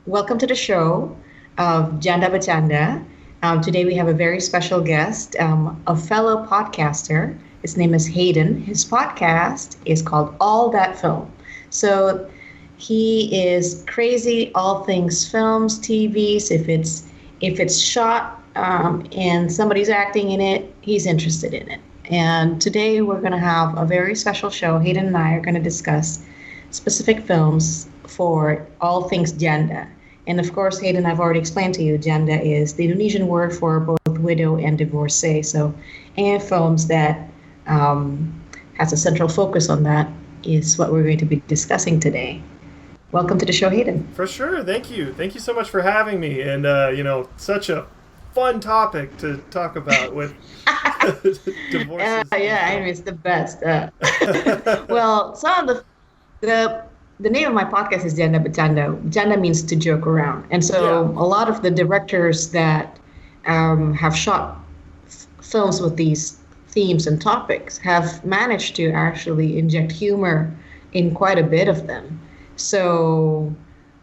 welcome to the show of Janda Becanda. Today we have a very special guest, a fellow podcaster. His name is Hayden. His podcast is called All That Film. So he is crazy all things films, TVs. If it's shot and somebody's acting in it, he's interested in it. And today we're going to have a very special show. Hayden and I are going to discuss specific films for all things Janda. And of course, Hayden, I've already explained to you, Janda is the Indonesian word for both widow and divorcee. So any films that has a central focus on that is what we're going to be discussing today. Welcome to the show, Hayden. For sure. Thank you. Thank you so much for having me. And, such a fun topic to talk about with divorces. It's the best. Well, some of the name of my podcast is Janda Becanda. Janda means to joke around. And so a lot of the directors that have shot films with these themes and topics have managed to actually inject humor in quite a bit of them. So,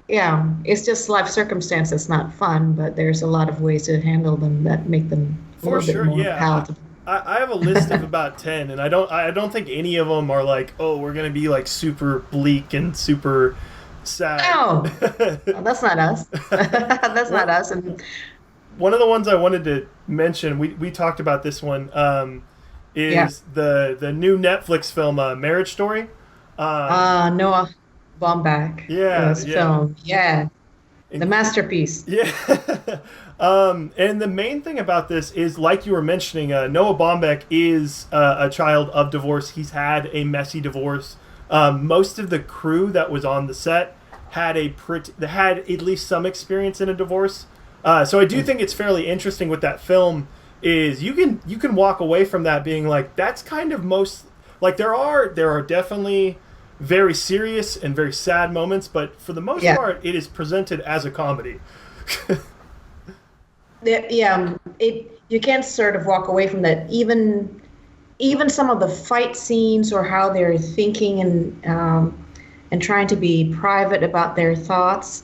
yeah, it's just life circumstance that's not fun, but there's a lot of ways to handle them that make them a little bit more palatable. I have a list of about 10, and I don't think any of them are like, oh, we're going to be like super bleak and super sad. No, that's not us. That's not us. And one of the ones I wanted to mention, we talked about this one, is the new Netflix film, Marriage Story. Noah Baumbach. Film. Yeah. The masterpiece. Yeah. And the main thing about this is, like you were mentioning, Noah Baumbach is a child of divorce. He's had a messy divorce. Most of the crew that was on the set had at least some experience in a divorce. So I do think it's fairly interesting with that film is you can walk away from that being like, that's kind of most, like there are definitely very serious and very sad moments, but for the most part, it is presented as a comedy. You can't sort of walk away from that. Even some of the fight scenes or how they're thinking and trying to be private about their thoughts,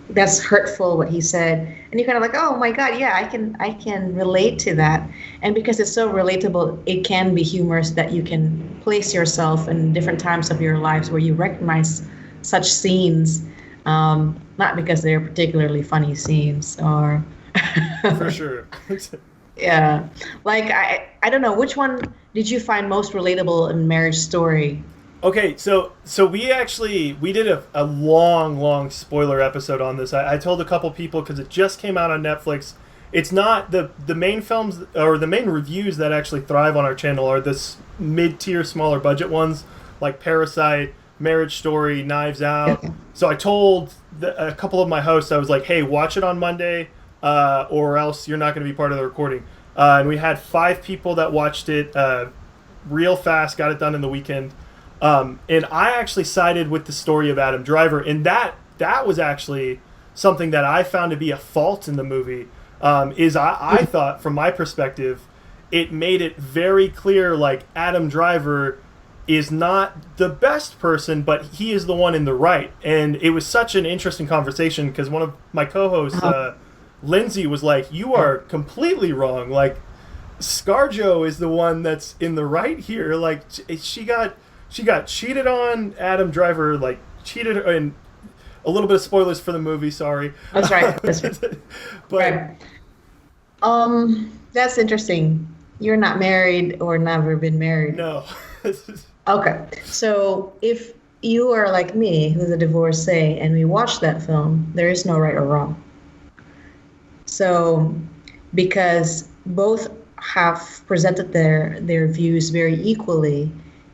that's hurtful what he said, and you're kind of like, oh my god, yeah, I can relate to that. And because it's so relatable, it can be humorous that you can place yourself in different times of your lives where you recognize such scenes, not because they're particularly funny scenes or for sure. Yeah, like I don't know, which one did you find most relatable in Marriage Story? Okay, so we did a long spoiler episode on this. I told a couple people because it just came out on Netflix. It's not the main films or the main reviews that actually thrive on our channel are this mid-tier, smaller budget ones like Parasite, Marriage Story, Knives Out. So I told a couple of my hosts, I was like, hey, watch it on Monday or else you're not going to be part of the recording. And we had 5 people that watched it real fast, got it done in the weekend. And I actually sided with the story of Adam Driver, and that was actually something that I found to be a fault in the movie. I thought, from my perspective, it made it very clear, like, Adam Driver is not the best person, but he is the one in the right. And it was such an interesting conversation because one of my co-hosts, Lindsay, was like, you are completely wrong. Like, ScarJo is the one that's in the right here. Like, she got cheated on. Adam Driver, like, cheated, and a little bit of spoilers for the movie, sorry. That's right. But right. That's interesting. You're not married or never been married. No. Okay. So if you are like me, who's a divorcee, and we watch that film, there is no right or wrong. So because both have presented their views very equally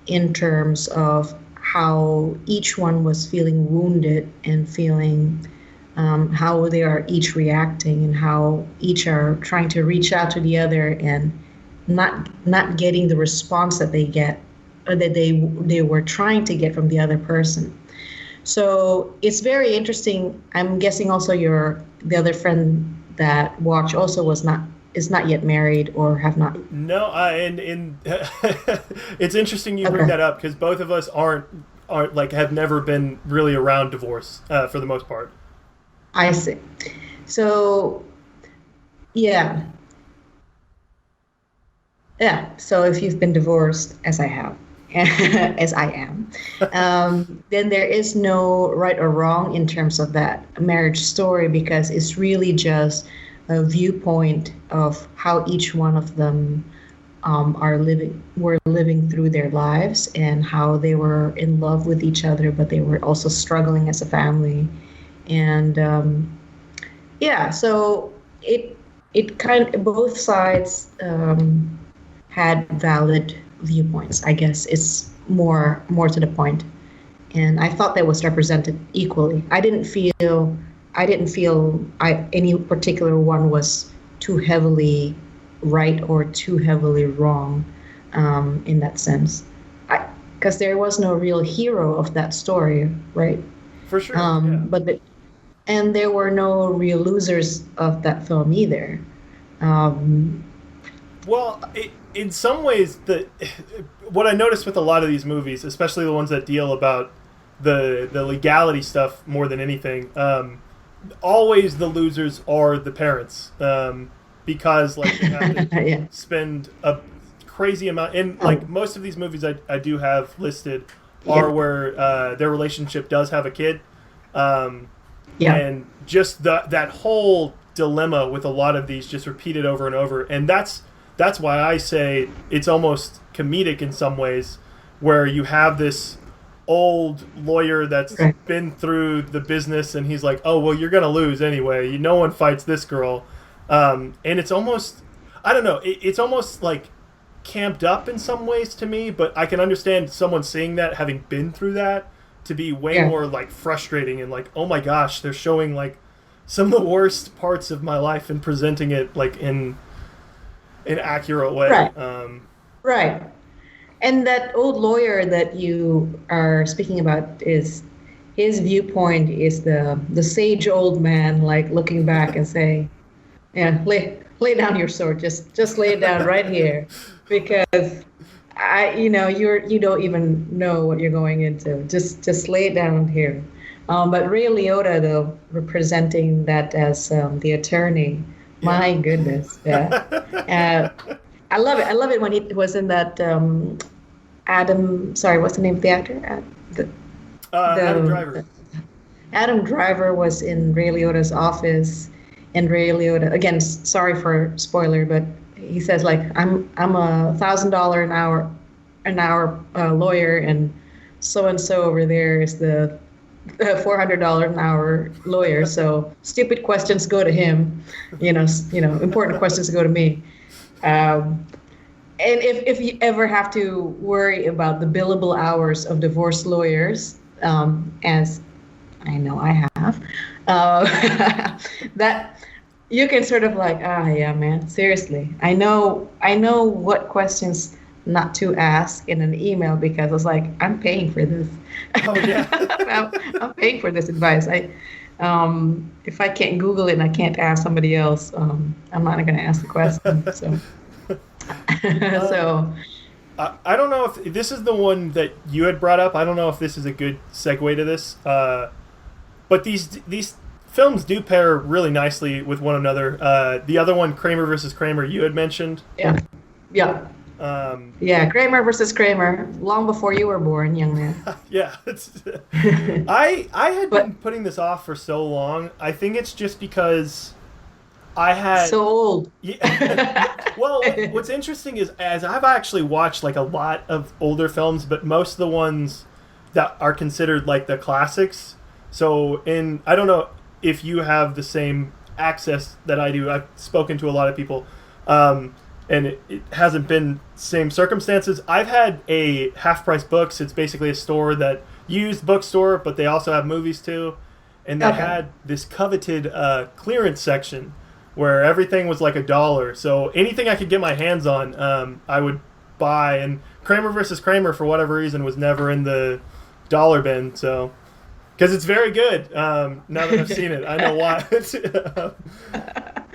in terms of how each one was feeling wounded and feeling how they are each reacting and how each are trying to reach out to the other and not getting the response that they get or that they were trying to get from the other person. So it's very interesting. I'm guessing also the other friend that watched also is not yet married or have not. No, and it's interesting you bring that up because both of us aren't aren't like have never been really around divorce for the most part. I see. So, yeah. Yeah. So if you've been divorced, as I have, as I am, then there is no right or wrong in terms of that marriage story because it's really just a viewpoint of how each one of them were living through their lives and how they were in love with each other, but they were also struggling as a family. And yeah, so it kind of both sides had valid viewpoints. I guess it's more to the point, and I thought that was represented equally. I didn't feel any particular one was too heavily right or too heavily wrong in that sense. Because there was no real hero of that story, right? For sure. Yeah. And there were no real losers of that film either. Well, in some ways, what I noticed with a lot of these movies, especially the ones that deal about the legality stuff more than anything, always the losers are the parents, because like they have to Yeah. spend a crazy amount. And like most of these movies I do have listed are where their relationship does have a kid. And just that whole dilemma with a lot of these just repeated over and over. And that's why I say it's almost comedic in some ways, where you have this old lawyer that's been through the business and he's like, oh, well, you're going to lose anyway. No one fights this girl. And it's almost, I don't know, it's almost like camped up in some ways to me, but I can understand someone seeing that, having been through that, to be way more like frustrating and like, oh my gosh, they're showing like some of the worst parts of my life and presenting it like in an accurate way. Right. And that old lawyer that you are speaking about, is his viewpoint is the sage old man, like looking back and saying, yeah, lay down your sword, just lay it down right here, because you don't even know what you're going into. Just lay it down here. But Ray Liotta, though, representing that as the attorney, my goodness, yeah. I love it. I love it when he was in that Adam. Sorry, what's the name of the actor? Adam Driver. Adam Driver was in Ray Liotta's office, and Ray Liotta, again, sorry for spoiler, but he says like, I'm $1,000 an hour lawyer, and so over there is the $400 an hour lawyer. So stupid questions go to him, important questions go to me. And if you ever have to worry about the billable hours of divorce lawyers, as I know I have, that you can sort of like, yeah, man, seriously. I know what questions not to ask in an email, because I was like, I'm paying for this. Oh, yeah. I'm paying for this advice. If I can't Google it and I can't ask somebody else, I'm not going to ask the question. So, I don't know if this is the one that you had brought up. I don't know if this is a good segue to this. But these films do pair really nicely with one another. The other one, Kramer versus Kramer, you had mentioned. Yeah. Kramer versus Kramer, long before you were born, young man. Yeah. I had been putting this off for so long. I think it's just because I had... So old. Yeah. Well, what's interesting is, as I've actually watched like a lot of older films, but most of the ones that are considered like the classics. So I don't know if you have the same access that I do. I've spoken to a lot of people, and it hasn't been same circumstances. I've had a Half Price Books. It's basically a store that used bookstore, but they also have movies too. And they had this coveted clearance section where everything was like $1. So anything I could get my hands on, I would buy. And Kramer versus Kramer, for whatever reason, was never in the dollar bin. So, because it's very good. Now that I've seen it, I know why.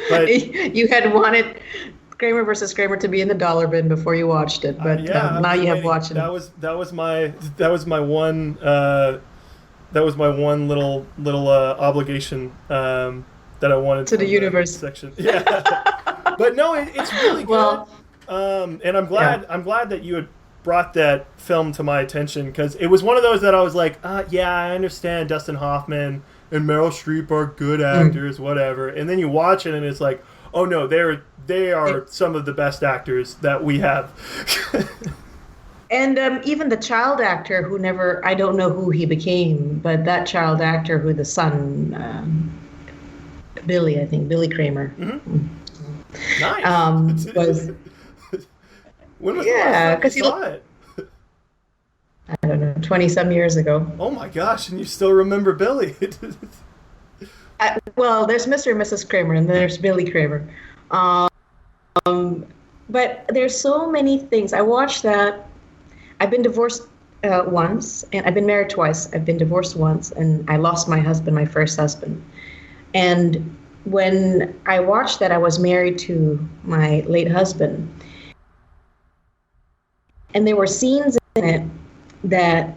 But you had wanted Kramer versus Kramer to be in the dollar bin before you watched it, but now you have watched it. That was my one little obligation that I wanted to the universe section. Yeah, but no, it's really good. Well, and I'm glad that you had brought that film to my attention, because it was one of those that I was like, yeah, I understand Dustin Hoffman and Meryl Streep are good actors, whatever. And then you watch it and it's like, oh no, they are some of the best actors that we have. And even the child actor who I don't know who he became, but that child actor who the son, Billy Kramer. Mm-hmm. Nice. Was when was the last time you saw it? I don't know, 20-some years ago. Oh my gosh, and you still remember Billy. Well, there's Mr. and Mrs. Kramer, and then there's Billy Kramer. But there's so many things. I watched that. I've been divorced once, and I've been married twice. I've been divorced once, and I lost my husband, my first husband. And when I watched that, I was married to my late husband. And there were scenes in it that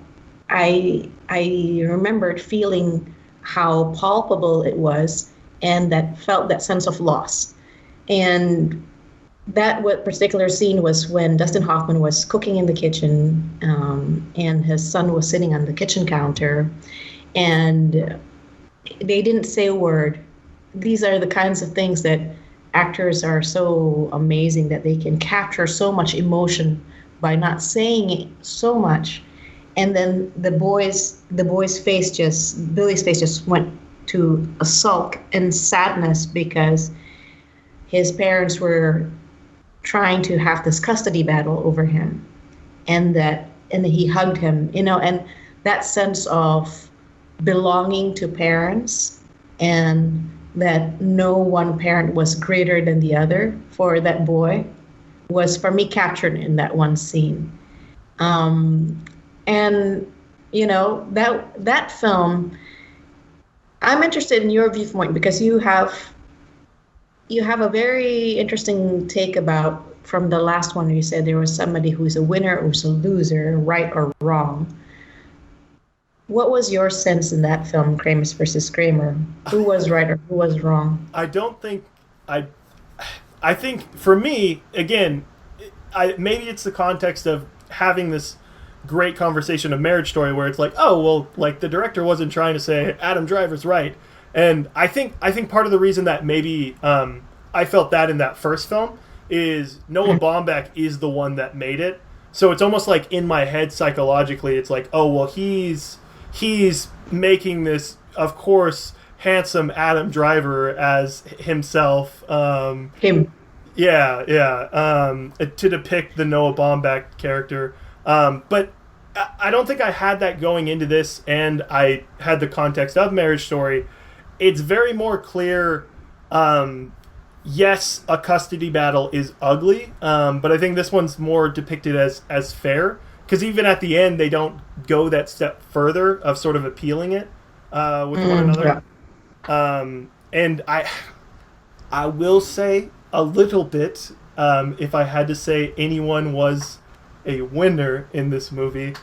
I remembered feeling how palpable it was, and that felt that sense of loss. And that particular scene was when Dustin Hoffman was cooking in the kitchen, and his son was sitting on the kitchen counter, and they didn't say a word. These are the kinds of things that actors are so amazing, that they can capture so much emotion by not saying so much. And then Billy's face just went to a sulk and sadness, because his parents were trying to have this custody battle over him, and he hugged him, and that sense of belonging to parents, and that no one parent was greater than the other for that boy, was for me captured in that one scene. And that film, I'm interested in your viewpoint, because you have a very interesting take about, from the last one you said there was somebody who's a winner or who's a loser, right or wrong. What was your sense in that film, Kramer versus Kramer? Who was right or who was wrong? I think for me, again, maybe it's the context of having this great conversation of Marriage Story, where it's like, oh, well, like the director wasn't trying to say Adam Driver's right. And I think part of the reason that maybe I felt that in that first film is Noah Baumbach is the one that made it. So it's almost like in my head psychologically, it's like, oh, well, he's making this, of course, handsome Adam Driver as himself. Him. Yeah. To depict the Noah Baumbach character. But I don't think I had that going into this, and I had the context of Marriage Story. It's very more clear, yes, a custody battle is ugly, but I think this one's more depicted as fair, because even at the end, they don't go that step further of sort of appealing it with one another. Yeah. And I will say a little bit, if I had to say anyone was a winner in this movie,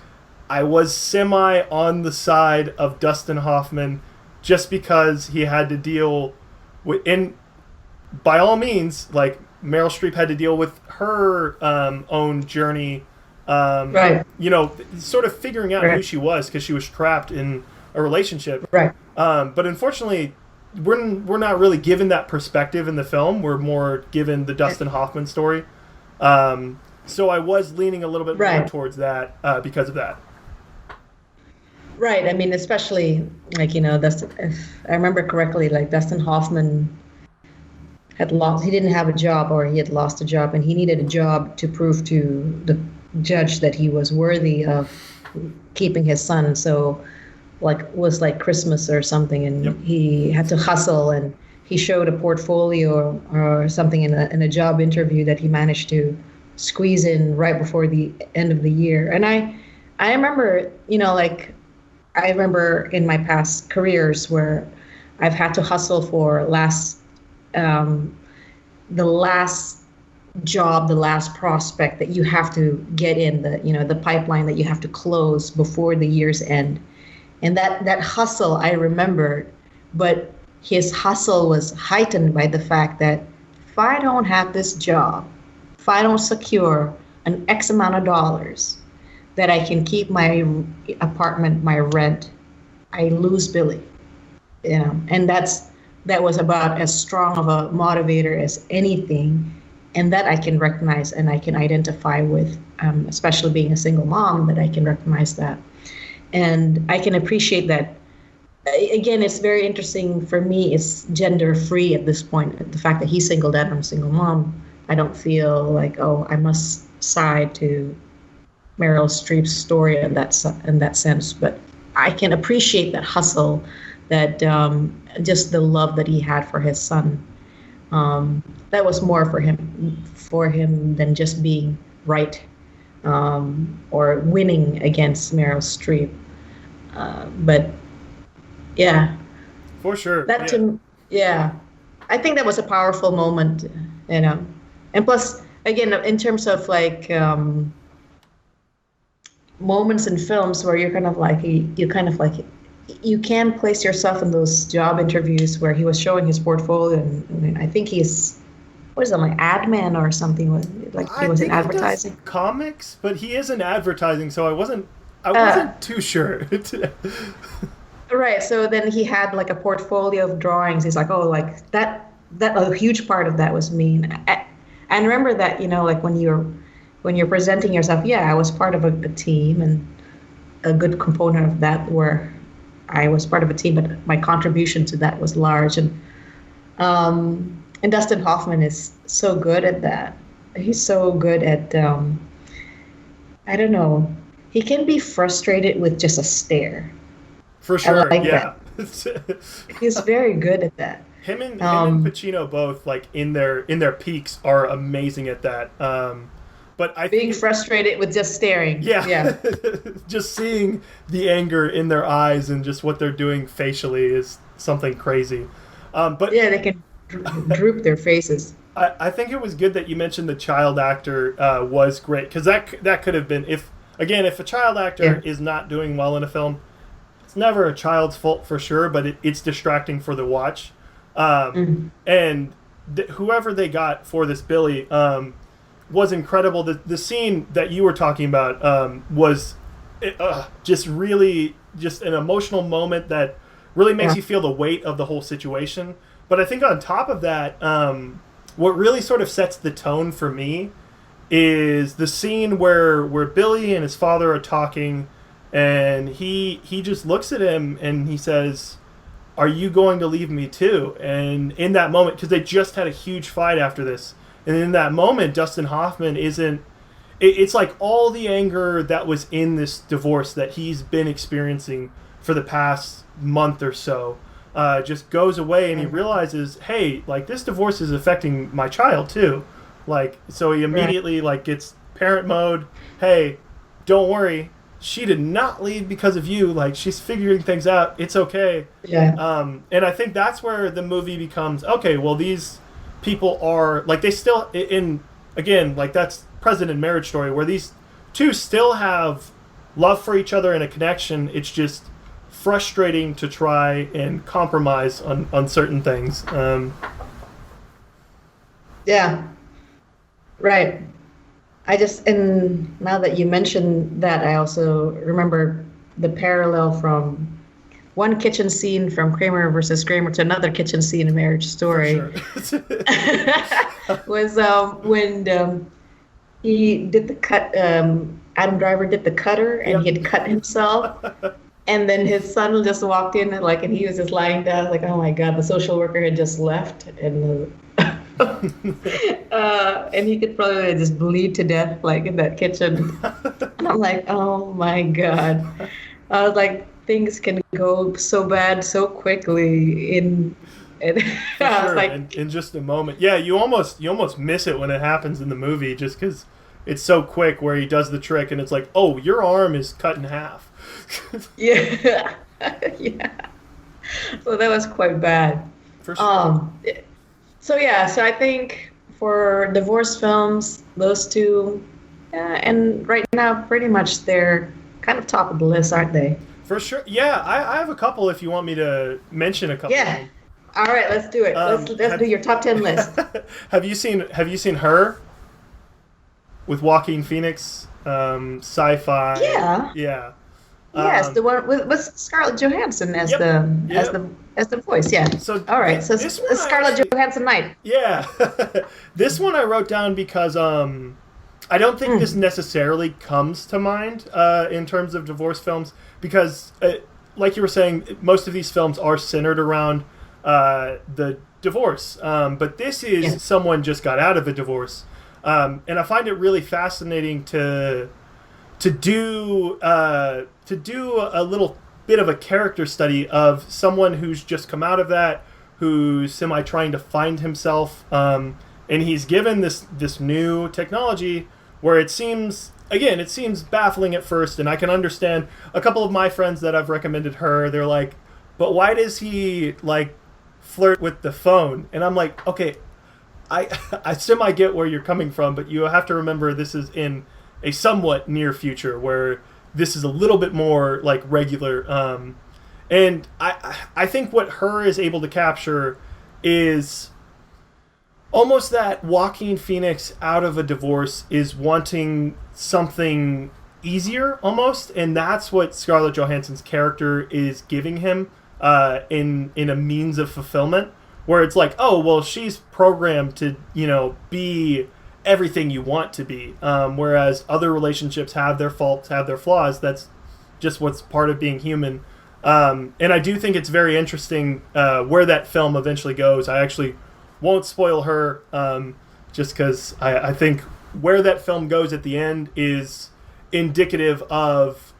I was semi on the side of Dustin Hoffman, just because he had to deal with, and by all means, like Meryl Streep had to deal with her own journey, right? Sort of figuring out who she was, because she was trapped in a relationship, right? But unfortunately, we're not really given that perspective in the film. We're more given the Dustin Hoffman story. So I was leaning a little bit more towards that because of that. Right. I mean, especially like, if I remember correctly, like Dustin Hoffman he didn't have a job, or he had lost a job, and he needed a job to prove to the judge that he was worthy of keeping his son. So was like Christmas or something, and he had to hustle, and he showed a portfolio or something in a job interview that he managed to squeeze in right before the end of the year. And I remember, I remember in my past careers where I've had to hustle for the last job, the last prospect that you have to get in, the pipeline that you have to close before the year's end. And that hustle I remembered, but his hustle was heightened by the fact that if I don't have this job, if I don't secure an X amount of dollars that I can keep my apartment, my rent, I lose Billy. And that was about as strong of a motivator as anything, and that I can recognize and I can identify with, especially being a single mom, that I can recognize that. And I can appreciate that. Again, it's very interesting for me. It's gender free at this point. The fact that he's single dad, I'm a single mom, I don't feel like, oh, I must side to Meryl Streep's story in that sense. But I can appreciate that hustle, that just the love that he had for his son. That was more for him than just being right or winning against Meryl Streep. But yeah, for sure. I think that was a powerful moment, And plus, again, in terms of like moments in films where you're kind of like you can place yourself in those job interviews where he was showing his portfolio, and I think he's, what is that, like ad man or something? He was in advertising. He does comics, but he is in advertising, so I wasn't too sure. Right. So then he had like a portfolio of drawings. He's like, oh, like that a huge part of that was me. And remember that, like when you're presenting yourself, yeah, I was part of a team, and a good component of that where I was part of a team, but my contribution to that was large. And Dustin Hoffman is so good at that. He's so good at, I don't know, he can be frustrated with just a stare. For sure, like yeah. He's very good at that. Him and Pacino both, like in their peaks, are amazing at that. But I being frustrated with just staring. Yeah. Just seeing the anger in their eyes and just what they're doing facially is something crazy. But yeah, they can droop their faces. I think it was good that you mentioned the child actor was great, because that could have been, if a child actor is not doing well in a film, it's never a child's fault for sure, but it's distracting for the watch. And whoever they got for this Billy was incredible. The scene that you were talking about was just really just an emotional moment that really makes you feel the weight of the whole situation. But I think on top of that, what really sort of sets the tone for me is the scene where Billy and his father are talking, and he just looks at him and he says, "Are you going to leave me too?" And in that moment, because they just had a huge fight after this, and in that moment, Dustin Hoffman it's like all the anger that was in this divorce that he's been experiencing for the past month or so just goes away, and he realizes, hey, like, this divorce is affecting my child too. Like, so he immediately gets parent mode. Hey, don't worry, she did not leave because of you. Like, she's figuring things out. It's okay. Yeah. And I think that's where the movie becomes, okay, well, these people are, like, they still, again, like, that's present in Marriage Story, where these two still have love for each other and a connection. It's just frustrating to try and compromise on certain things. Yeah. Right. And now that you mentioned that, I also remember the parallel from one kitchen scene from Kramer versus Kramer to another kitchen scene in Marriage Story. Sure. Was when he did the cut, Adam Driver did the cutter, and he had cut himself. And then his son just walked in, and he was just lying down, like, oh my God, the social worker had just left, and and he could probably just bleed to death, like, in that kitchen. And I'm like, oh my God. I was like, things can go so bad so quickly in I was like, in just a moment. Yeah, you almost miss it when it happens in the movie, just because it's so quick, where he does the trick and it's like, oh, your arm is cut in half. Yeah. Yeah. So that was quite bad. For sure. So I think for divorce films, those two, and right now, pretty much they're kind of top of the list, aren't they? For sure. Yeah, I have a couple if you want me to mention a couple. Yeah. All right, let's do it. Let's do your top 10 list. Have you seen Her with Joaquin Phoenix? Sci-fi. Yeah. Yeah. Yes, the one with Scarlett Johansson as the voice. Yeah. So all right. So this Scarlett Johansson night. Yeah. This one I wrote down because I don't think this necessarily comes to mind in terms of divorce films because, like you were saying, most of these films are centered around the divorce. But this is someone just got out of a divorce, and I find it really fascinating to do a little bit of a character study of someone who's just come out of that, who's semi trying to find himself, and he's given this new technology where it seems baffling at first, and I can understand a couple of my friends that I've recommended Her, they're like, but why does he like flirt with the phone? And I'm like, okay, I semi get where you're coming from, but you have to remember this is in a somewhat near future where this is a little bit more like regular. And I think what Her is able to capture is almost that Joaquin Phoenix out of a divorce is wanting something easier almost, and that's what Scarlett Johansson's character is giving him in a means of fulfillment, where it's like, oh, well, she's programmed to, be everything you want to be, whereas other relationships have their faults, have their flaws. That's just what's part of being human. And I do think it's very interesting where that film eventually goes. I actually won't spoil Her, just because I think where that film goes at the end is indicative of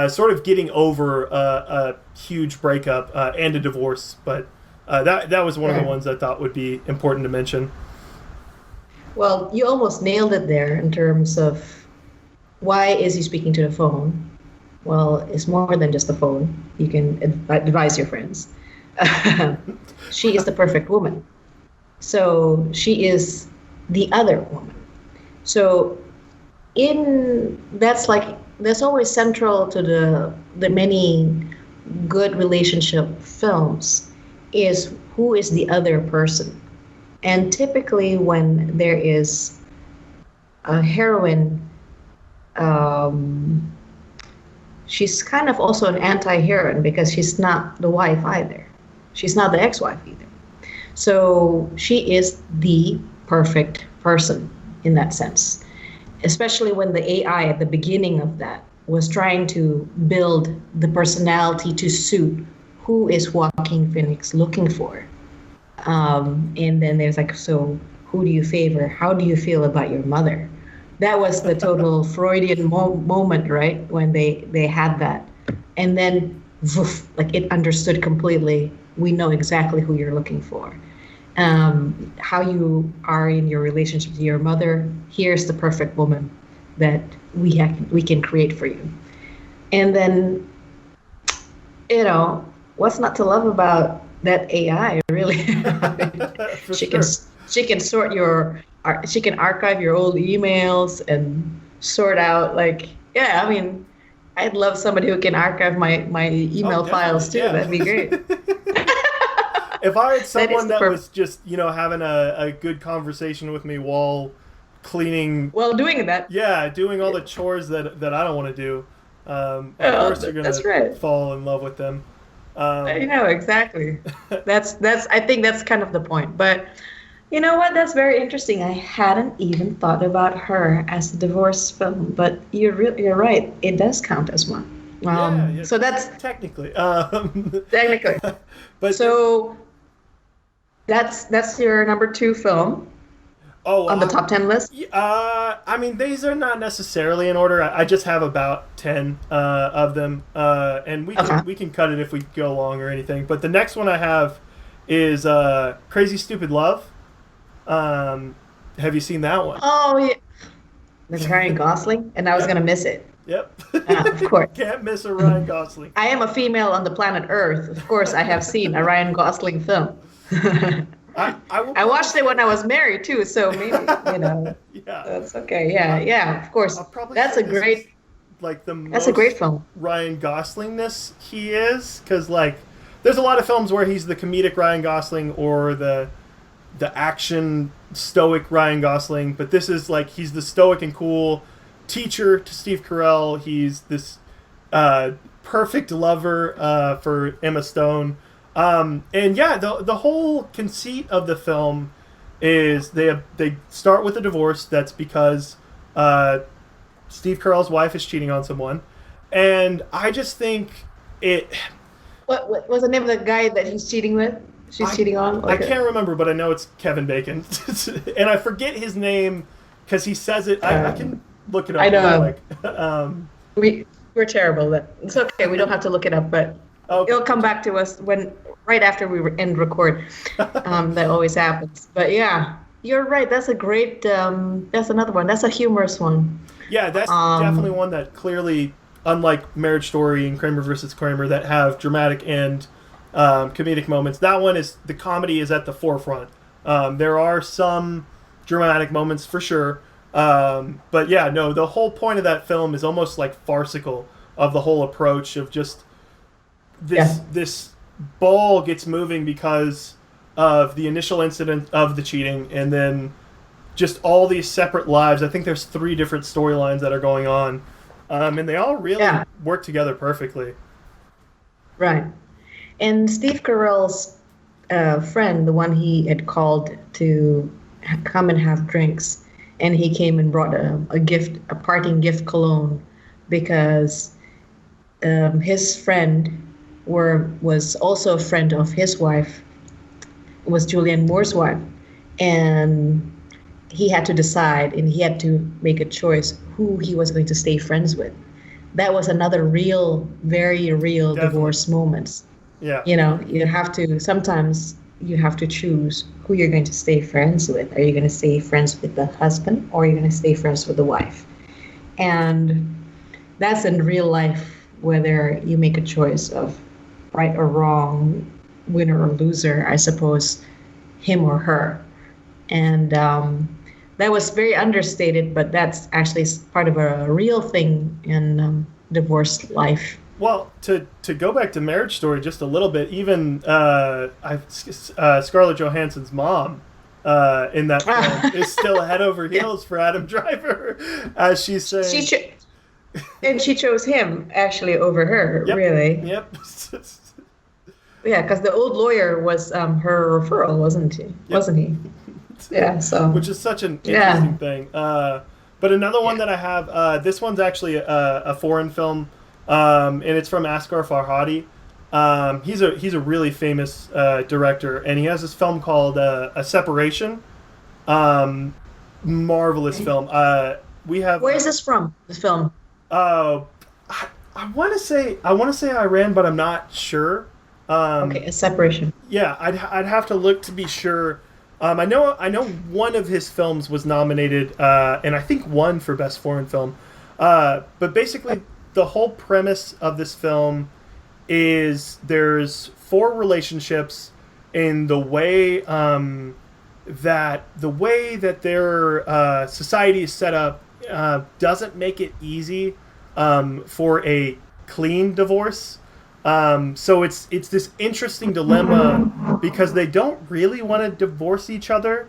sort of getting over a huge breakup and a divorce. But that was one of the ones I thought would be important to mention. Well, you almost nailed it there in terms of why is he speaking to the phone? Well, it's more than just the phone. You can advise your friends. She is the perfect woman. So she is the other woman. So that's always central to the many good relationship films is who is the other person. And typically when there is a heroine, she's kind of also an anti-heroine because she's not the wife either. She's not the ex-wife either. So she is the perfect person in that sense, especially when the AI at the beginning of that was trying to build the personality to suit who is Joaquin Phoenix looking for. And then there's like, so who do you favor? How do you feel about your mother? That was the total Freudian moment, right? When they had that. And then, woof, like it understood completely. We know exactly who you're looking for. How you are in your relationship to your mother, here's the perfect woman that we can create for you. And then, what's not to love about that AI, really? She can sort she can archive your old emails and sort out I'd love somebody who can archive my email files too. Yeah. That'd be great. If I had someone that was just, having a good conversation with me while cleaning, doing that, doing all the chores that I don't want to do, of course you're gonna fall in love with them. I know exactly. I think that's kind of the point. But you know what? That's very interesting. I hadn't even thought about Her as a divorce film, but you're right. It does count as one. So that's technically. Technically. But so that's your number 2 film. On the top 10 list? These are not necessarily in order. I just have about 10 of them, and we can cut it if we go long or anything. But the next one I have is Crazy Stupid Love. Have you seen that one? Oh, yeah. With Ryan Gosling, and I was going to miss it. Yep. Of course. Can't miss a Ryan Gosling. I am a female on the planet Earth. Of course, I have seen a Ryan Gosling film. I will I watched it when I was married too, so maybe yeah. that's okay. Yeah, of course. I'll probably That's say a this is great. like the That's a great most film. Ryan Goslingness he is, because like there's a lot of films where he's the comedic Ryan Gosling or the action stoic Ryan Gosling, but this is like he's the stoic and cool teacher to Steve Carell. He's this perfect lover for Emma Stone. And yeah, the whole conceit of the film is they start with a divorce that's because Steve Carell's wife is cheating on someone, and I just think it. What was the name of the guy that he's cheating with? She's cheating on. I can't remember, but I know it's Kevin Bacon, and I forget his name because he says it. I can look it up. I know. We're terrible. It's okay. We don't have to look it up, but it'll come back to us right after we end record. That always happens. But yeah, you're right. That's a great. That's another one. That's a humorous one. Yeah, that's definitely one that clearly, unlike Marriage Story and Kramer versus Kramer, that have dramatic and comedic moments. That one is the comedy is at the forefront. There are some dramatic moments for sure, but yeah, no. The whole point of that film is almost like farcical of the whole approach of just this ball gets moving because of the initial incident of the cheating, and then just all these separate lives. I think there's 3 different storylines that are going on, and they all really work together perfectly. Right. And Steve Carell's friend, the one he had called to come and have drinks, and he came and brought a parting gift cologne, because his friend was also a friend of his wife, was Julianne Moore's wife, and he had to decide, and he had to make a choice who he was going to stay friends with. That was another very real divorce moment. Yeah. Sometimes you have to choose who you're going to stay friends with. Are you going to stay friends with the husband, or are you going to stay friends with the wife? And that's in real life, whether you make a choice of right or wrong, winner or loser, I suppose, him or her. And that was very understated, but that's actually part of a real thing in divorce life. Well, to go back to Marriage Story just a little bit, even Scarlett Johansson's mom in that film is still head over heels for Adam Driver, as she's saying. And she chose him actually over her, really. Yep. Yeah, because the old lawyer was her referral, wasn't he? Yep. Wasn't he? Yeah. So. Which is such an interesting thing. But another one that I have, this one's actually a foreign film. And it's from Asghar Farhadi. He's a really famous director, and he has this film called A Separation. Marvelous film. We have. Where is this from? This film? I want to say Iran, but I'm not sure. Okay, A Separation. Yeah, I'd have to look to be sure. I know one of his films was nominated, and I think won for Best Foreign Film. But basically, the whole premise of this film is there's 4 relationships, in the way that their society is set up doesn't make it easy for a clean divorce. So it's this interesting dilemma, because they don't really want to divorce each other,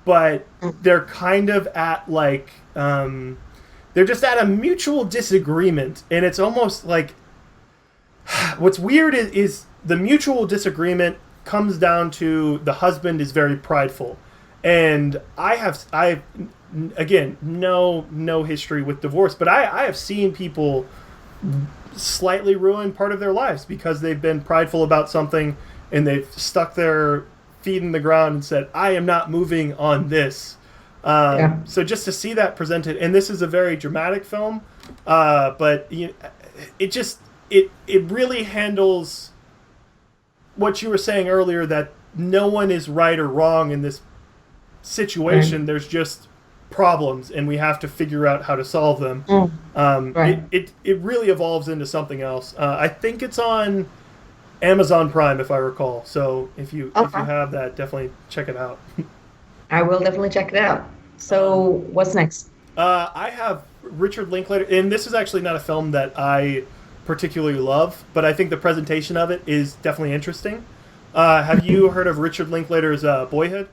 but they're kind of at like they're just at a mutual disagreement, and it's almost like what's weird is the mutual disagreement comes down to the husband is very prideful, and I again no history with divorce, but I have seen people slightly ruin part of their lives because they've been prideful about something, and they've stuck their feet in the ground and said, I am not moving on this. So just to see that presented, and this is a very dramatic film, but it really handles what you were saying earlier, that no one is right or wrong in this situation. Right. There's just problems, and we have to figure out how to solve them. Right. It really evolves into something else. I think it's on Amazon Prime, if I recall. So if you Okay. have that, definitely check it out. I will definitely check it out. So Um, what's next? I have Richard Linklater, and this is actually not a film that I particularly love, but I think the presentation of it is definitely interesting. Have you heard of Richard Linklater's Boyhood?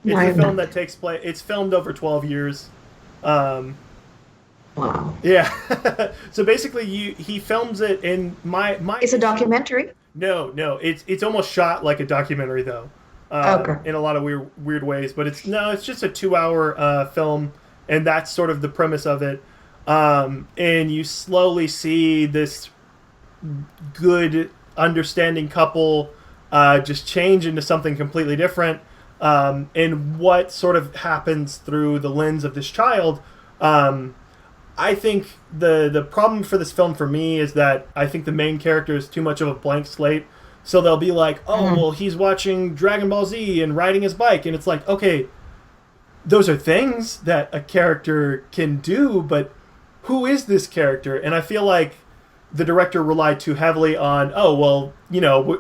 No, It's I a have film not. that takes place. It's filmed over 12 years. Um, Wow. yeah. So basically, he films it in my It's a documentary? no. It's almost shot like a documentary though, Okay. in a lot of weird ways. But it's just a 2 hour film, and that's sort of the premise of it. And you slowly see this good, understanding couple just change into something completely different. And what sort of happens through the lens of this child. I think the problem for this film for me is that I think the main character is too much of a blank slate. So they'll be like, oh, well, he's watching Dragon Ball Z and riding his bike. And it's like, okay, those are things that a character can do, but who is this character? And I feel like the director relied too heavily on, oh, well,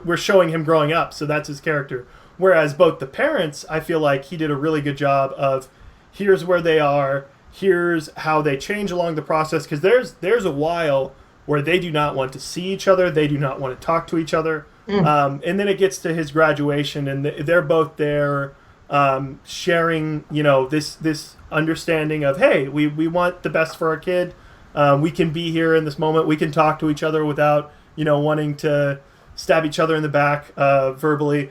we're showing him growing up, so that's his character. Whereas both the parents, I feel like he did a really good job of here's where they are, here's how they change along the process, because there's a while where they do not want to see each other, they do not want to talk to each other. And then it gets to his graduation, and they're both there sharing, this understanding of, hey, we want the best for our kid. We can be here in this moment. We can talk to each other without, wanting to stab each other in the back verbally.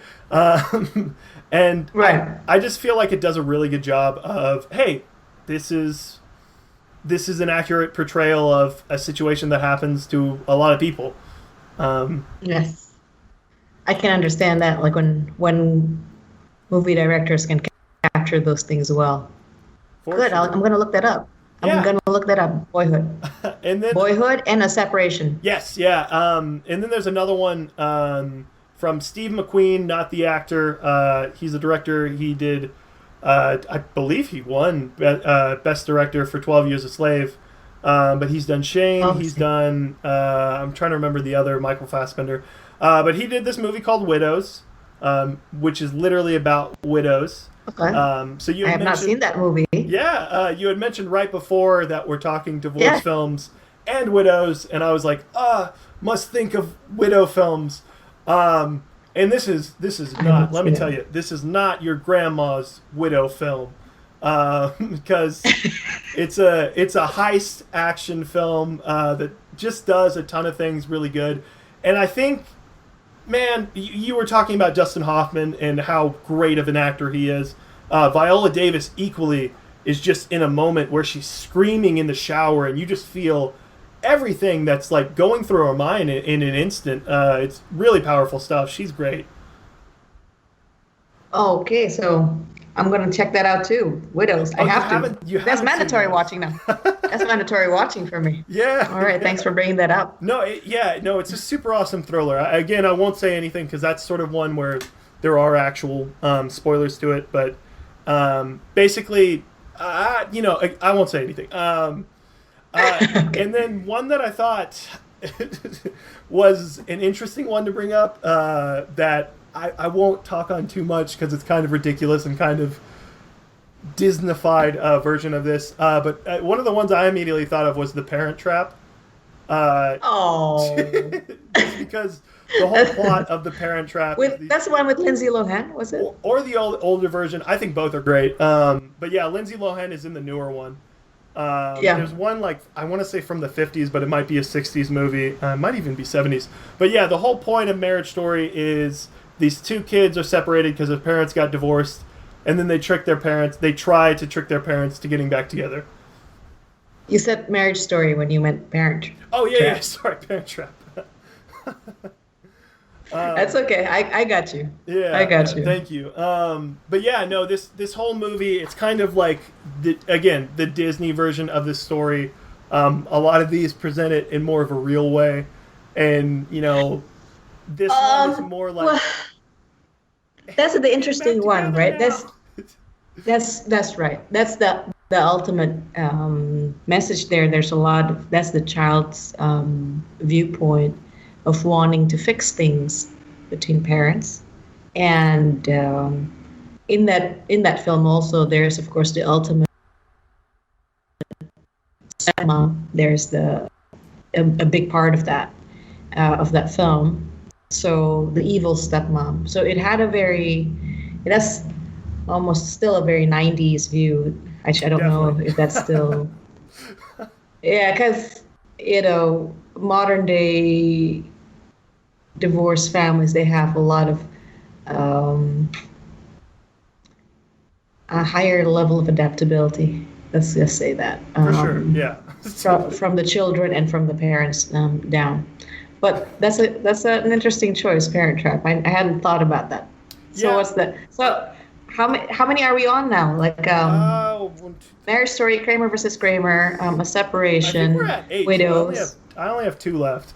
And Right. I just feel like it does a really good job of, hey, this is an accurate portrayal of a situation that happens to a lot of people. Yes. I can understand that, like when movie directors can capture those things well. For Good. sure. I'm going to look that up. Yeah. I'm going to look that up. Boyhood. And then Boyhood and A Separation. yes, yeah. And then there's another one from Steve McQueen, not the actor. He's the director. He did, I believe he won Best Director for 12 Years a Slave. But he's done Shane. Oh, He's done, I'm trying to remember the other, Michael Fassbender. But he did this movie called Widows, which is literally about widows. Okay. So you I had have not mentioned, seen that movie. yeah, you had mentioned right before that we're talking divorce Yeah. films and widows, and I was like, must think of widow films. And this is I not. haven't Let me seen tell it. you, this is not your grandma's widow film, because it's a heist action film that just does a ton of things really good, and I think. Man, you were talking about Dustin Hoffman and how great of an actor he is. Viola Davis equally is just in a moment where she's screaming in the shower, and you just feel everything that's like going through her mind in an instant. It's really powerful stuff. She's great. Oh, okay, so I'm going to check that out too. Widows. I Oh, have to. you That's haven't seen mandatory Widows. watching now. That's mandatory watching for me. Yeah. All right, thanks for bringing that up. No, it's a super awesome thriller. Again, I won't say anything because that's sort of one where there are actual spoilers to it. But basically, I won't say anything. And then one that I thought was an interesting one to bring up that I won't talk on too much because it's kind of ridiculous and kind of Disney-fied version of this. But one of the ones I immediately thought of was The Parent Trap. Oh, Just because the whole plot of The Parent Trap is that's the one with Lindsay Lohan, was it? or the older version. I think both are great. But yeah, Lindsay Lohan is in the newer one. Yeah. There's one like I want to say from the 50s, but it might be a 60s movie. It might even be 70s. But yeah, the whole point of Marriage Story is these two kids are separated because their parents got divorced, and then they trick their parents. They try to trick their parents to getting back together. You said Marriage Story when you meant Parent. Oh yeah, Trap. yeah. Sorry, Parent Trap. That's okay. I got you. Yeah, I got you. Thank you. But yeah, no, this whole movie, it's kind of like the Disney version of this story. A lot of these present it in more of a real way, and this one is more like. Well, that's the interesting Back one, together right? now. That's right. That's the ultimate message there. There's a lot of, that's the child's viewpoint. of wanting to fix things between parents. And in that film also, there's of course the ultimate stepmom. There's a big part of that film. So the evil stepmom. So it has almost still a very 90s view. Actually, I don't know if that's still. Yeah, because modern day divorced families, they have a lot of a higher level of adaptability. Let's just say that. For sure, yeah. from the children and from the parents down. But that's an interesting choice, Parent Trap. I hadn't thought about that. So Yeah. what's the so how many are we on now? Like Marriage Story, Kramer versus Kramer, A I think Separation, we're at 8. Widows. I only have 2 left.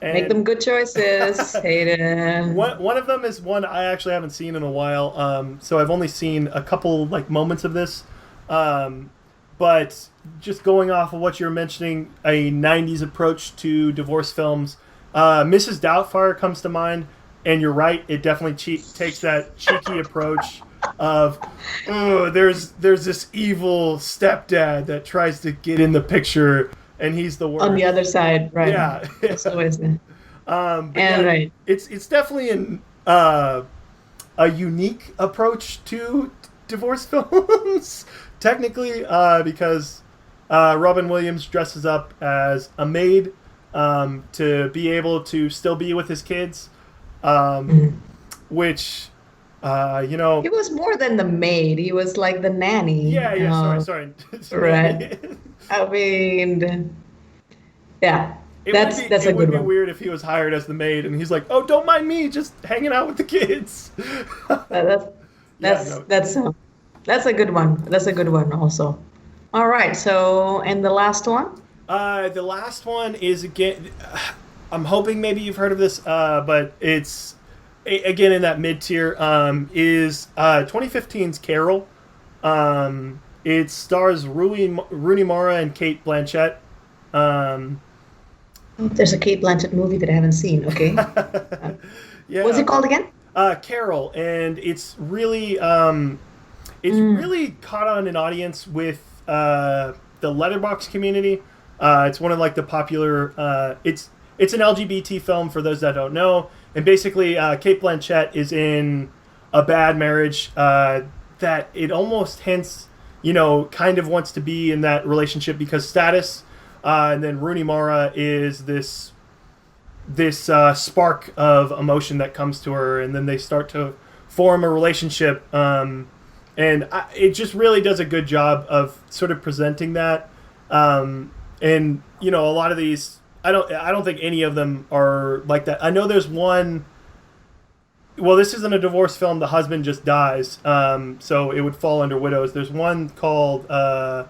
Make them good choices, Hayden. One of them is one I actually haven't seen in a while. So I've only seen a couple moments of this. But just going off of what you're mentioning, a 90s approach to divorce films, Mrs. Doubtfire comes to mind. And you're right, it definitely takes that cheeky approach of, there's this evil stepdad that tries to get in the picture, and he's the worst. On the other side, right? Yeah. That's always the. Right. It's definitely a unique approach to divorce films, technically, because Robin Williams dresses up as a maid to be able to still be with his kids. Which, He was more than the maid. He was like the nanny. Yeah. Sorry. Right. I mean, yeah. That's a good one. It would be weird if he was hired as the maid and he's like, "Oh, don't mind me, just hanging out with the kids." That's a good one. That's a good one also. All right. So, and the last one? The last one is again. I'm hoping maybe you've heard of this, but it's again in that mid tier. Is 2015's Carol. It stars Rooney Mara and Cate Blanchett. There's a Cate Blanchett movie that I haven't seen. Okay. Yeah. What's it called again? Carol, and it's really really caught on an audience with the Letterboxd community. It's one of the popular. It's an LGBT film for those that don't know, and basically Cate Blanchett is in a bad marriage that it almost hints, kind of wants to be in that relationship because status, and then Rooney Mara is this spark of emotion that comes to her, and then they start to form a relationship, and it just really does a good job of sort of presenting that, and a lot of these. I don't think any of them are like that. I know there's one. Well, this isn't a divorce film. The husband just dies, so it would fall under Widows. There's one called I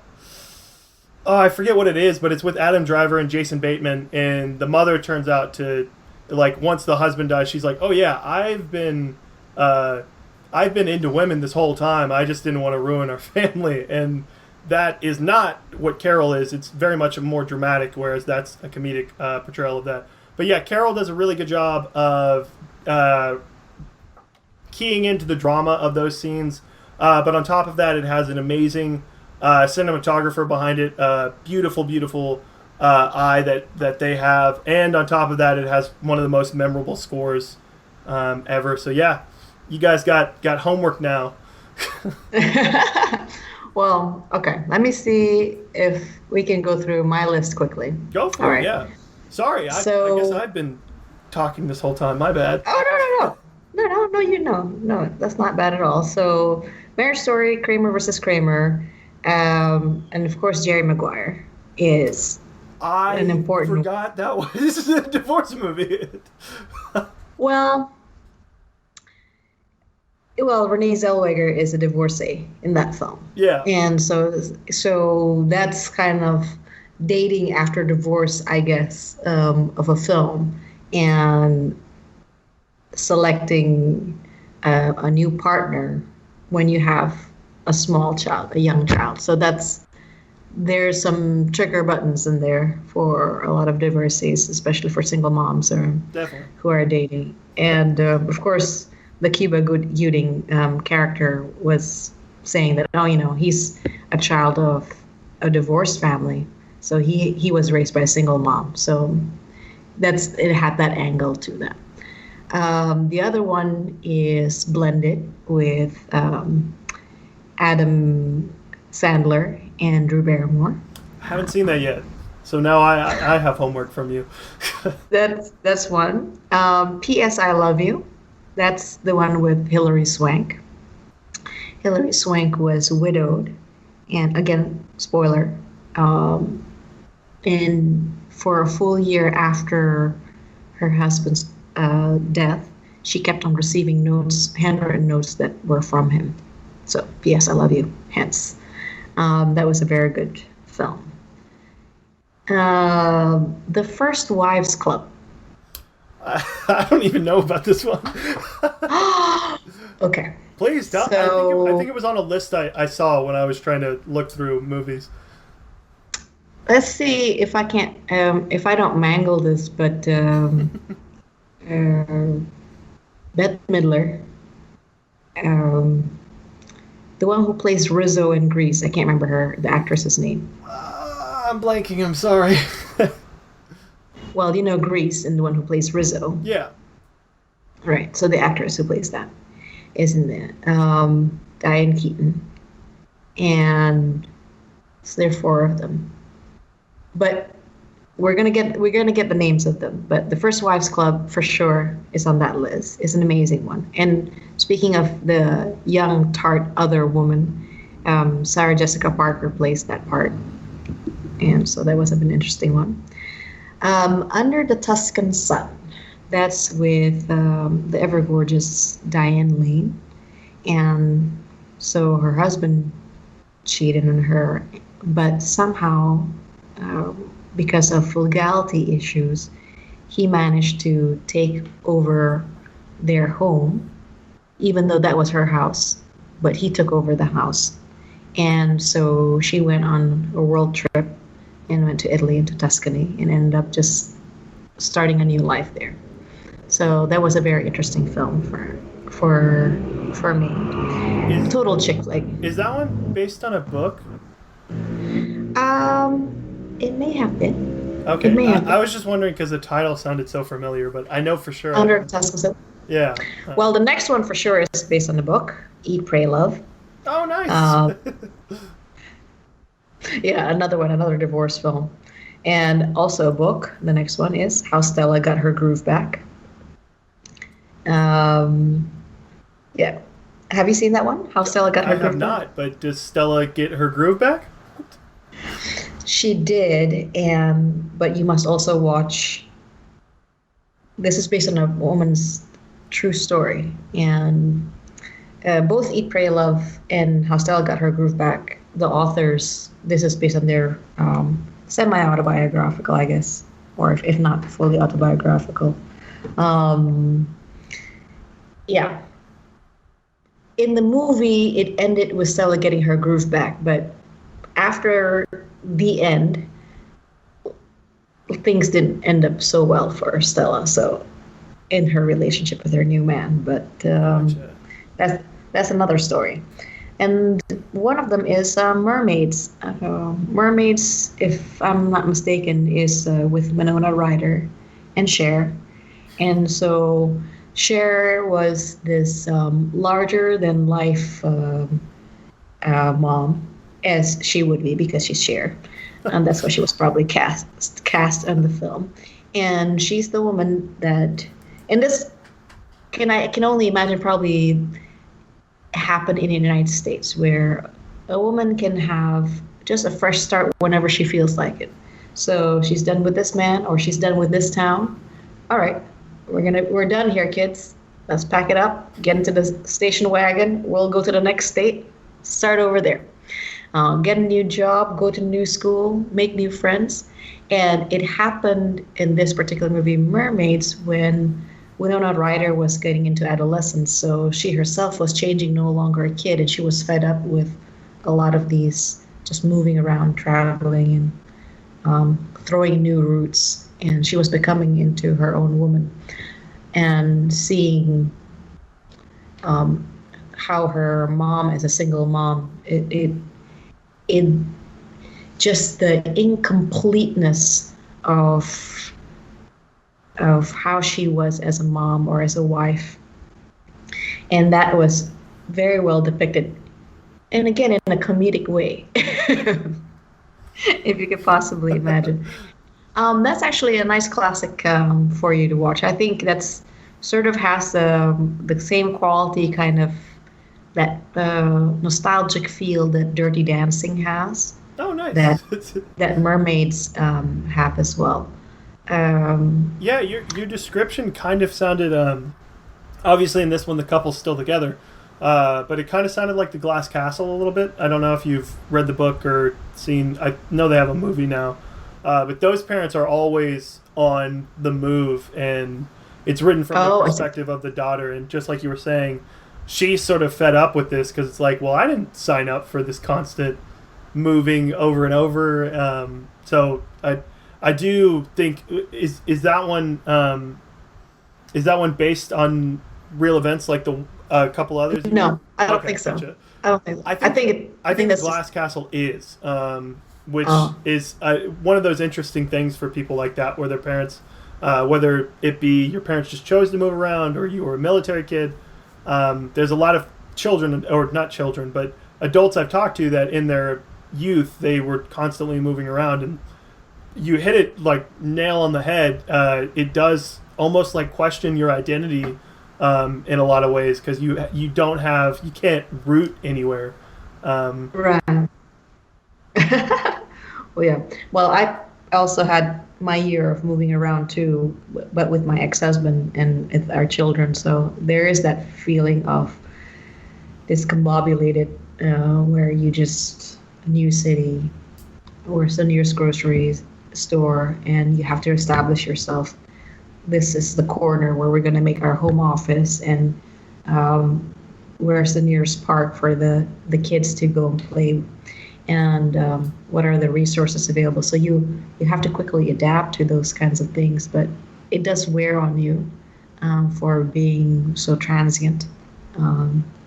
forget what it is, but it's with Adam Driver and Jason Bateman, and the mother turns out to once the husband dies, she's like, "Oh yeah, I've been into women this whole time. I just didn't want to ruin our family." And that is not what Carol is. It's very much a more dramatic, whereas that's a comedic portrayal of that. But yeah, Carol does a really good job of keying into the drama of those scenes. But on top of that, it has an amazing cinematographer behind it. Beautiful, beautiful eye that they have. And on top of that, it has one of the most memorable scores ever. So yeah, you guys got homework now. Well, okay. Let me see if we can go through my list quickly. Go for it, yeah. Sorry, I guess I've been talking this whole time. My bad. Oh, no, that's not bad at all. So, Marriage Story, Kramer versus Kramer, and of course, Jerry Maguire is an important. I forgot that was a divorce movie. Well, Renee Zellweger is a divorcee in that film. Yeah. And so that's kind of dating after divorce, I guess, of a film, and selecting a new partner when you have a small child, a young child. So that's there's some trigger buttons in there for a lot of divorcees, especially for single moms or Definitely. who are dating. And of course, the Cuba Gooding character was saying that, oh, he's a child of a divorced family, so he was raised by a single mom. So it had that angle to that. The other one is Blended with Adam Sandler and Drew Barrymore. I haven't seen that yet, so now I have homework from you. That's one. P.S. I Love You. That's the one with Hilary Swank. Hilary Swank was widowed, and again, spoiler, and for a full year after her husband's death, she kept on receiving notes, handwritten notes that were from him. So, P.S. I Love You, hence. That was a very good film. The First Wives Club. I don't even know about this one. Okay. Please tell. So, I think it was on a list I saw when I was trying to look through movies. Let's see if I can't, if I don't mangle this, but Bette Midler, the one who plays Rizzo in Grease, I can't remember the actress's name. I'm blanking. I'm sorry. Well, Grease and the one who plays Rizzo. Yeah. Right. So the actress who plays that is in there. Diane Keaton. And so there are four of them. But we're gonna get the names of them. But the First Wives Club for sure is on that list. It's an amazing one. And speaking of the young tart other woman, Sarah Jessica Parker plays that part. And so that was an interesting one. Under the Tuscan Sun, that's with the ever gorgeous Diane Lane. And so her husband cheated on her, but somehow, because of frugality issues, he managed to take over their home, even though that was her house, but he took over the house. And so she went on a world trip and went to Italy and to Tuscany and ended up just starting a new life there. So that was a very interesting film for me. Total chick flick. Is that one based on a book? It may have been. Okay. It may have been. I was just wondering because the title sounded so familiar, but I know for sure. Under Tuscan Sun. Yeah. Well, the next one for sure is based on the book, Eat, Pray, Love. Oh, nice. Yeah, another divorce film. And also a book. The next one is How Stella Got Her Groove Back. Yeah. Have you seen that one? How Stella Got Her Groove Back? I have not, but does Stella get her groove back? She did, but you must also watch. This is based on a woman's true story, and both Eat, Pray, Love and How Stella Got Her Groove Back, the authors, this is based on their semi-autobiographical, I guess, or if not fully autobiographical. Yeah. In the movie, it ended with Stella getting her groove back, but after the end, things didn't end up so well for Stella. So, in her relationship with her new man, but Gotcha. that's another story. And one of them is Mermaids. Mermaids, if I'm not mistaken, is with Winona Ryder and Cher. And so Cher was this larger-than-life mom, as she would be because she's Cher. And that's why she was probably cast in the film. And she's the woman that, and this I can only imagine probably happen in the United States, where a woman can have just a fresh start whenever she feels like it. So she's done with this man or she's done with this town. All right, we're done here, kids. Let's pack it up, get into the station wagon. We'll go to the next state, start over there. Get a new job, go to new school, make new friends. And it happened in this particular movie, Mermaids, when Winona Ryder was getting into adolescence. So she herself was changing, no longer a kid, and she was fed up with a lot of these just moving around, traveling, and throwing new roots. And she was becoming into her own woman, and seeing how her mom, as a single mom, it just the incompleteness of how she was as a mom or as a wife, and that was very well depicted, and again in a comedic way, if you could possibly imagine. That's actually a nice classic for you to watch. I think that's sort of has the same quality, kind of that nostalgic feel that Dirty Dancing has. Oh, nice. That Mermaids have as well. Yeah, your description kind of sounded. Obviously, in this one, the couple's still together, but it kind of sounded like The Glass Castle a little bit. I don't know if you've read the book or seen. I know they have a movie now, but those parents are always on the move, and it's written from the perspective of the daughter. And just like you were saying, she's sort of fed up with this because it's like, well, I didn't sign up for this constant moving over and over. So I do think is that one based on real events like the couple others? No, I don't think so. Gotcha. I don't think so. I think the Glass Castle is, which is one of those interesting things for people like that, where their parents, whether it be your parents just chose to move around or you were a military kid. There's a lot of children, or not children, but adults I've talked to that in their youth they were constantly moving around, and you hit it like nail on the head. It does almost like question your identity in a lot of ways, because you can't root anywhere. Right. Well, yeah. Well, I also had my year of moving around too, but with my ex-husband and with our children. So there is that feeling of discombobulated, where you just a new city, or the nearest grocery store, and you have to establish yourself. This is the corner where we're going to make our home office, and where's the nearest park for the kids to go and play, and what are the resources available. So you have to quickly adapt to those kinds of things, but it does wear on you for being so transient.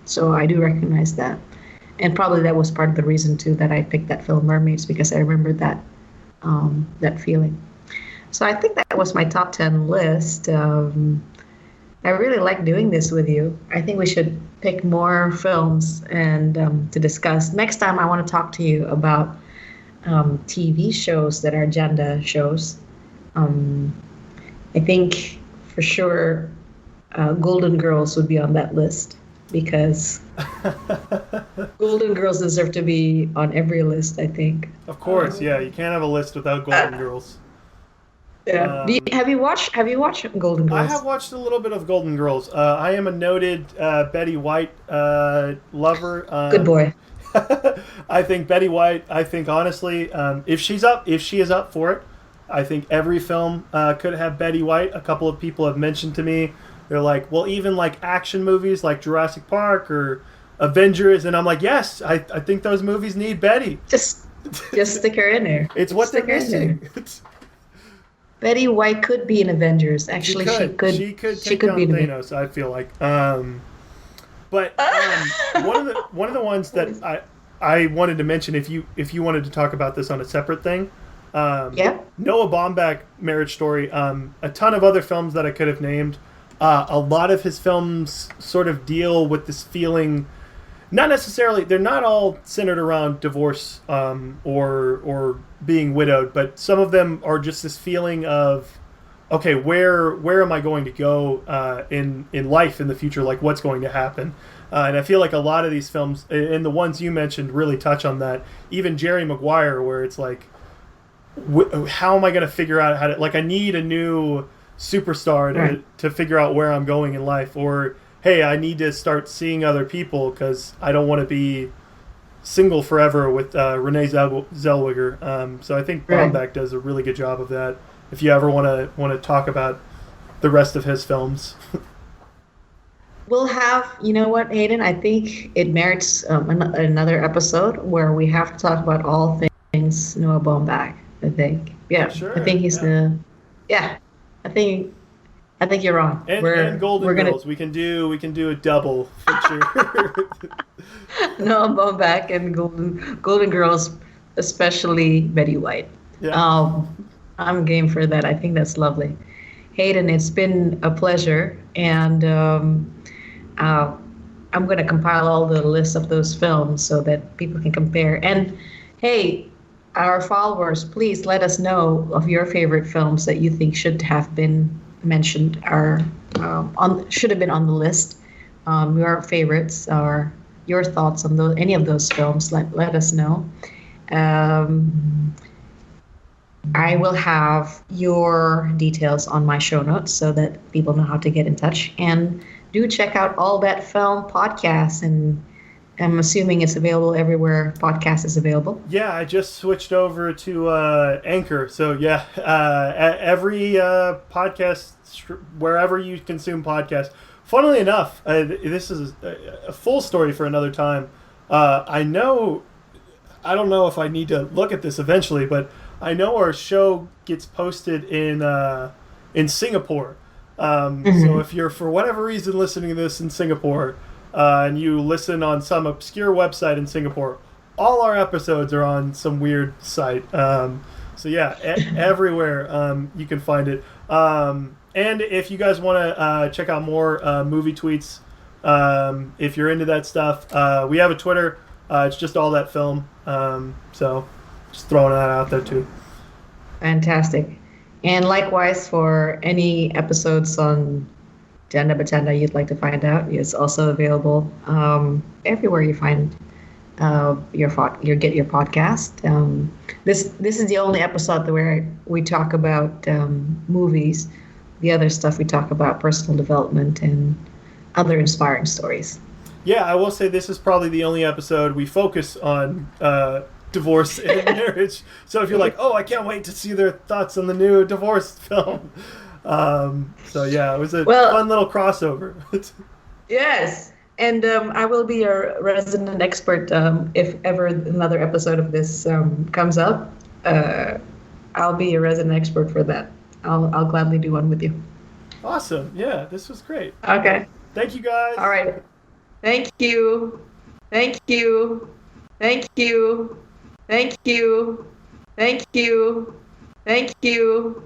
So I do recognize that. And probably that was part of the reason too that I picked that film Mermaids, because I remembered that feeling. So I think that was my top 10 list. I really like doing this with you. I think we should pick more films and to discuss. Next time I want to talk to you about TV shows that are gender shows. I think for sure Golden Girls would be on that list, because Golden Girls deserve to be on every list, I think. Of course, yeah. You can't have a list without Golden Girls. Yeah. Have you watched Golden Girls? I have watched a little bit of Golden Girls. I am a noted Betty White lover. Good boy. I think Betty White. I think honestly, if she is up for it, I think every film could have Betty White. A couple of people have mentioned to me, they're like, well, even like action movies like Jurassic Park or Avengers, and I'm like, yes, I think those movies need Betty. Just stick her in there. It's what they're missing. Betty White could be in Avengers. Actually, she could take be in Thanos, I feel like. But one of the ones that I wanted to mention, if you wanted to talk about this on a separate thing, Noah Baumbach, Marriage Story, a ton of other films that I could have named. A lot of his films sort of deal with this feeling. Not necessarily, they're not all centered around divorce or being widowed, but some of them are just this feeling of, okay, where am I going to go in life in the future? Like, what's going to happen? And I feel like a lot of these films, and the ones you mentioned, really touch on that. Even Jerry Maguire, where it's like, how am I going to figure out how to, like, I need a new superstar to figure out where I'm going in life, or hey, I need to start seeing other people because I don't want to be single forever with Renee Zellweger. So I think Baumbach does a really good job of that. If you ever want to talk about the rest of his films. we'll have, you know what, Hayden? I think it merits another episode where we have to talk about all things Noah Baumbach. I think, For yeah, I sure. think he's Yeah. yeah, I think, you're wrong. And Golden We're gonna Girls. We can do a double feature. Noah Baumbach and Golden Girls, especially Betty White. Yeah. I'm game for that. I think that's lovely. Hayden, it's been a pleasure, and uh, I'm going to compile all the lists of those films so that people can compare. And hey, our followers, please let us know of your favorite films that you think should have been mentioned or should have been on the list. Your favorites or your thoughts on any of those films. Let us know. Um, I will have your details on my show notes so that people know how to get in touch. And do check out All That Film podcast. And I'm assuming it's available everywhere podcast is available. Yeah, I just switched over to Anchor. So yeah, every podcast wherever you consume podcasts. Funnily enough, this is a full story for another time. I don't know if I need to look at this eventually, but I know our show gets posted in Singapore. So if you're for whatever reason listening to this in Singapore, and you listen on some obscure website in Singapore, all our episodes are on some weird site. So yeah, everywhere you can find it. And if you guys want to check out more movie tweets, if you're into that stuff, we have a Twitter. It's just All That Film. So just throwing that out there too. Fantastic. And likewise, for any episodes on Janda Becanda you'd like to find out, it's also available everywhere you find your podcast. This is the only episode where we talk about movies. The other stuff we talk about personal development and other inspiring stories. Yeah, I will say this is probably the only episode we focus on divorce and marriage. So if you're like, oh, I can't wait to see their thoughts on the new divorce film. So yeah, it was a fun little crossover. Yes, and I will be your resident expert if ever another episode of this comes up. I'll be a resident expert for that. I'll gladly do one with you. Awesome. Yeah, this was great. Okay. Thank you, guys. All right. Thank you. Thank you. Thank you. Thank you. Thank you. Thank you.